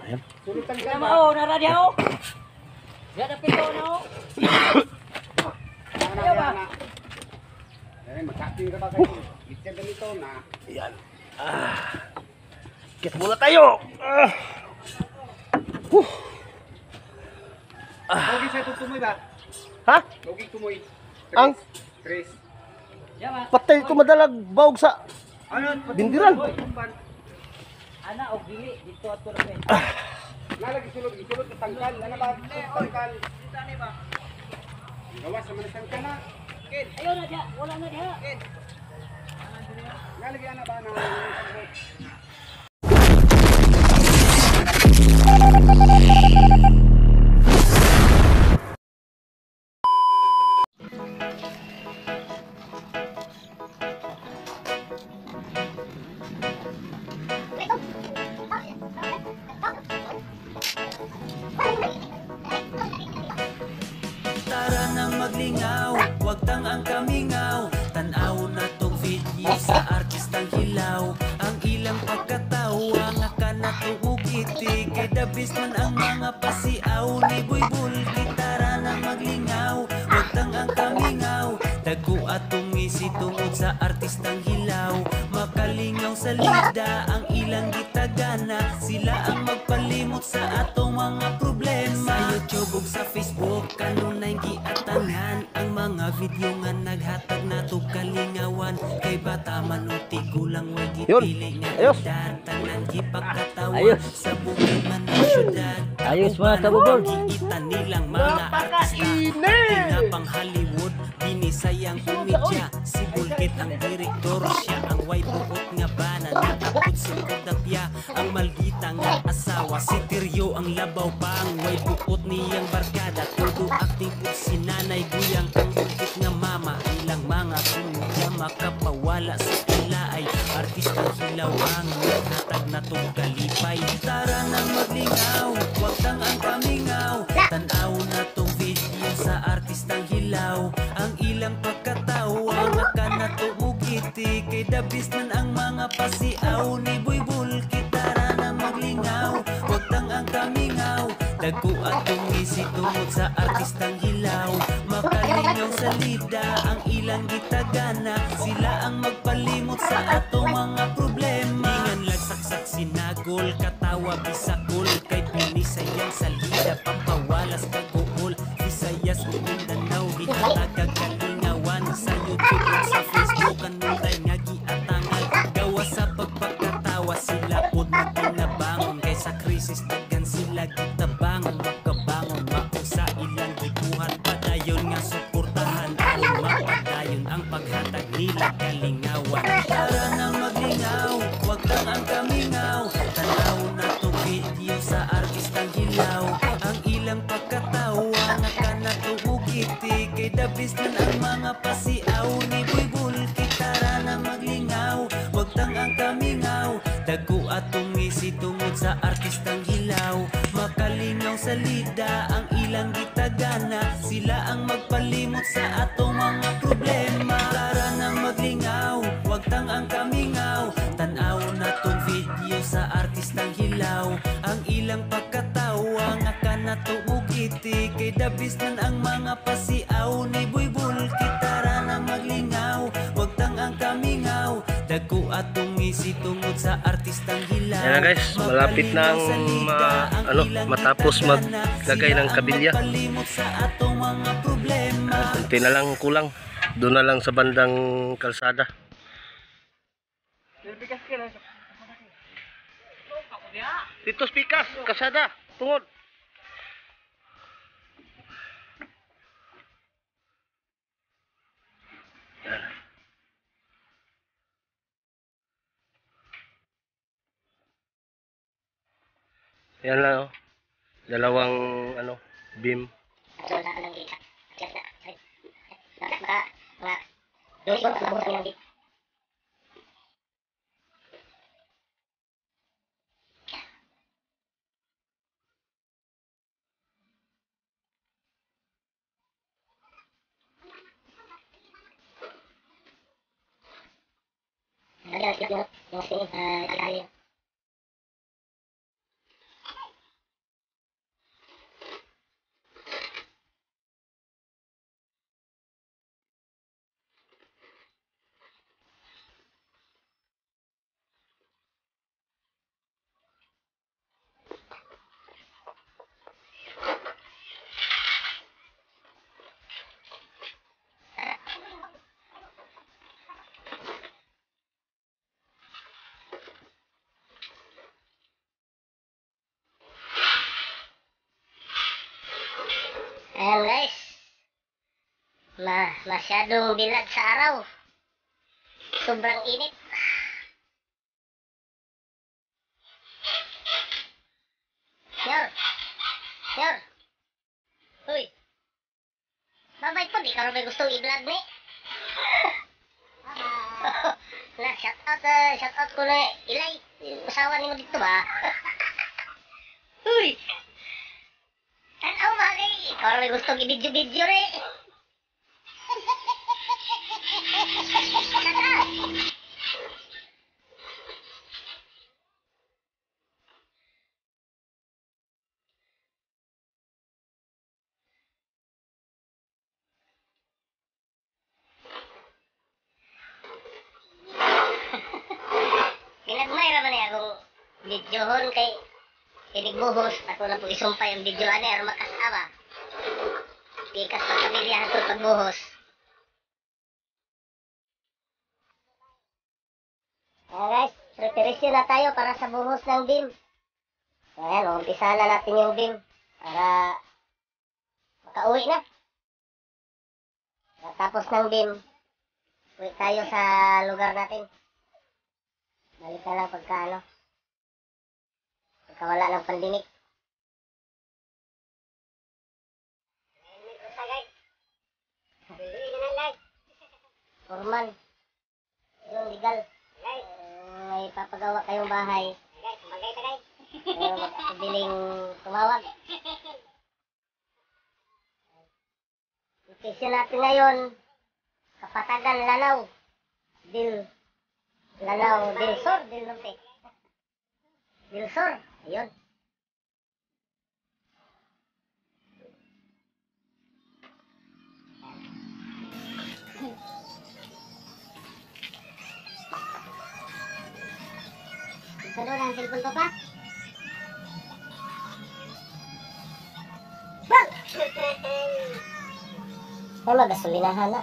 Ayan. Sulutan ka mo, naradya ho. Yan ang pito na ho. Ayaw ba? Magkapin ka ba kayo? Itse ganito na. Ayan. Kit muna tayo. Logi sa tutumoy ba? Ha? Logi tumoy. Ang? Chris. Yan ba? Patay ko madalag baog sa Ano? bindiran. Ana og dili dito ato ra eh. Nalagi sulod na tangkal. Ano ba? Tangkal. Gawas sa manisan ka na. Ayaw na dia, wala na dia. Nalagi na ba na? Tara nang maglingaw, wag tang ang kamingaw. Tanaw na tong video sa artistang hilaw. Ang ilang pagkatawa nga ka na tuugiti. Kay the best man ang mga pasiaw ni Buybul. Tara nang maglingaw, wag tang ang kamingaw. Dago atong ngisi tungod sa artistang hilaw. Makalingaw sa lida ang ilang gitagana. Sila ang magpalimot sa atong mga problema. Sa YouTube ug sa Facebook kanunay giatangan ang mga video nga naghatag nato kalingawan. Kay bata manuti kulang way gipili nga Ayos. edad. Tanan gipagkatawan Ayos. sa bukid man ng syudad. Ayos mga kabubol. Giita nilang mga artista nga pang Hollywood binisayang komedya. Si Bulkit ang direktor, siya ang way buot nga bana. Nakapod si Kudapya ang malgita nga asawa. Si Tiryo ang labaw pa ang way buot niyang barkada. Todo acting po si Nanay Guyang ang Bulkit nga mama. Ilang mga komedya makapawala sa tila ay artistang hilaw ang naghatag na tong kalipay. Tara nang maglingaw, wag kang ang kamingaw. Tanaw na tong video sa artistang hilaw. Ang ilang pagkatawa nga ka na tuugiti. Kay the best man ang mga pasiaw ni Buybul. Tara nang maglingaw, wag kang ang kamingaw. Dago atong ngisi tungod sa artistang hilaw. Makalingaw sa lida ang ilang gitagana. Sila ang magpalimot sa atong mga problema. Ingan lagsaksak sinagol, katawa bisakol. Kay pinisayang sa lida, pampawalas kaguol. Visayas o Mindanao, gihatag kalingawan. Sa YouTube o sa Facebook, kanunay nga giatangan. Gawa sa pagpagkatawa, sila pod na pinabangon. Kay sa krisis tagan sila gitabangon. Makabangon, mao sa ilang gibuhat. Padayon nga suportahan, aron mapadayon ang paghatag nila kalingawan. Tara nang maglingaw, wag kang ang kamingaw. Tanaw na to video sa artistang hilaw. Ang ilang pagkatawa nga ka na tuugiti. Kay the best man ang mga pasiaw ni Buybul. Tara nang maglingaw, wag tang ang kamingaw. Dago atong ngisi tungod sa artistang hilaw. Makalingaw sa lida ang ilang gitagana. Sila ang magpalimot sa atong mga problema. Tara nang maglingaw, wag tang ang kamingaw. Tanaw na tong video sa artistang hilaw. Ang ilang pagkatawa nga ka na tuugiti. Kay the best man ang mga pasiaw ni Buybul. Tara nang maglingaw, wag tang ang kamingaw. Dago atong ngisi tungod sa artistang hilaw. Ayan na guys, malapit na ang matapos maglagay ng kabilya. Kunti na lang kulang. Doon na lang sa bandang kalsada. Dito pikas, kalsada, tungod. Yan lang oh. Dalawang beam. Ayan guys. Masyadong bilad sa araw. Sobrang init. Yor. Yor. Uy. Babay po, di ka rin may gustong i-vlog ni. Na, shout out ko na Ilay. Yung usawa ni mo dito ba? Uy. Tanaw ba kay? Ikaw rin may gustong i-video-video rin. Shout out. Ginagmay raman niya akong videohon kay Buhos. Ako na po isumpay ang video ani aron makasawa. Pikas pa pamilya ito pagbuhos. Ayan guys, preparation na tayo para sa buhos ng beam. Ayan, umpisa na natin yung beam para makauwi na. Tapos ng beam, uwi tayo sa lugar natin. Balik na lang pagka wala ng pandemic. Forman. Yung legal. May papagawa kayong bahay. Pero magkabiling tumawag. Location natin ngayon, Kapatagan, Lanao. Lanao, Dilsor, Dilnorte. Dilsor, ayun. Ito doon ang cellphone ko pa. Bang! Ay, magasolinahan na.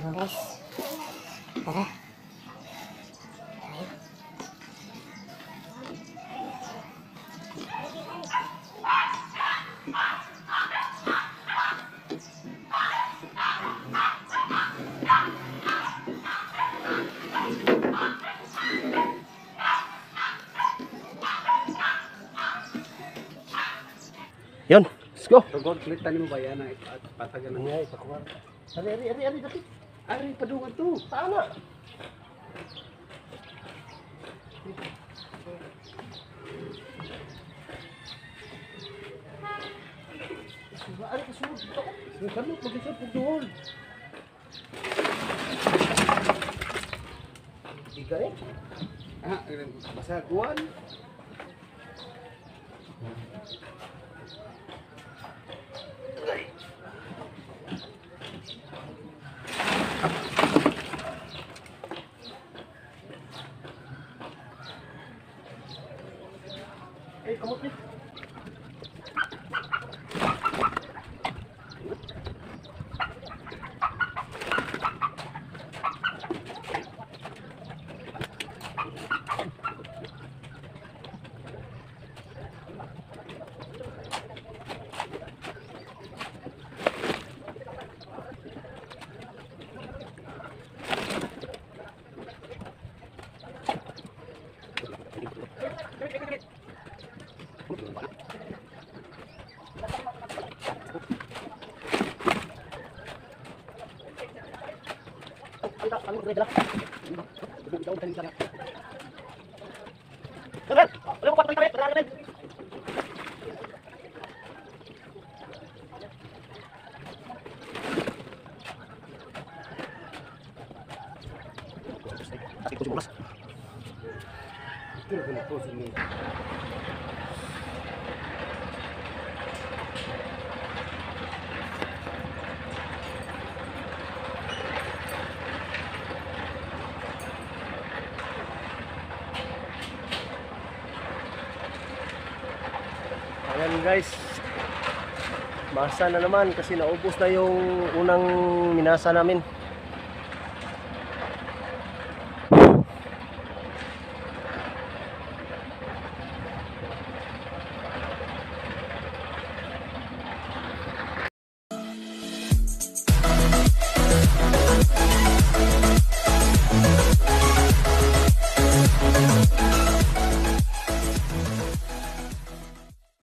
mo guys. Tara. Yun, let's go. Tugod, klitan mo ba yan? At patagan ng Ay, pakuha. Ari, dati. Ari, padungan to. Tama. Ari, kasunod. Kasunod, mag-isip, pagduhol. Tiga eh. Ah, basta kuwan. Eh, kamot niya. Ayan guys, basa na naman kasi naubos na yung unang minasa namin.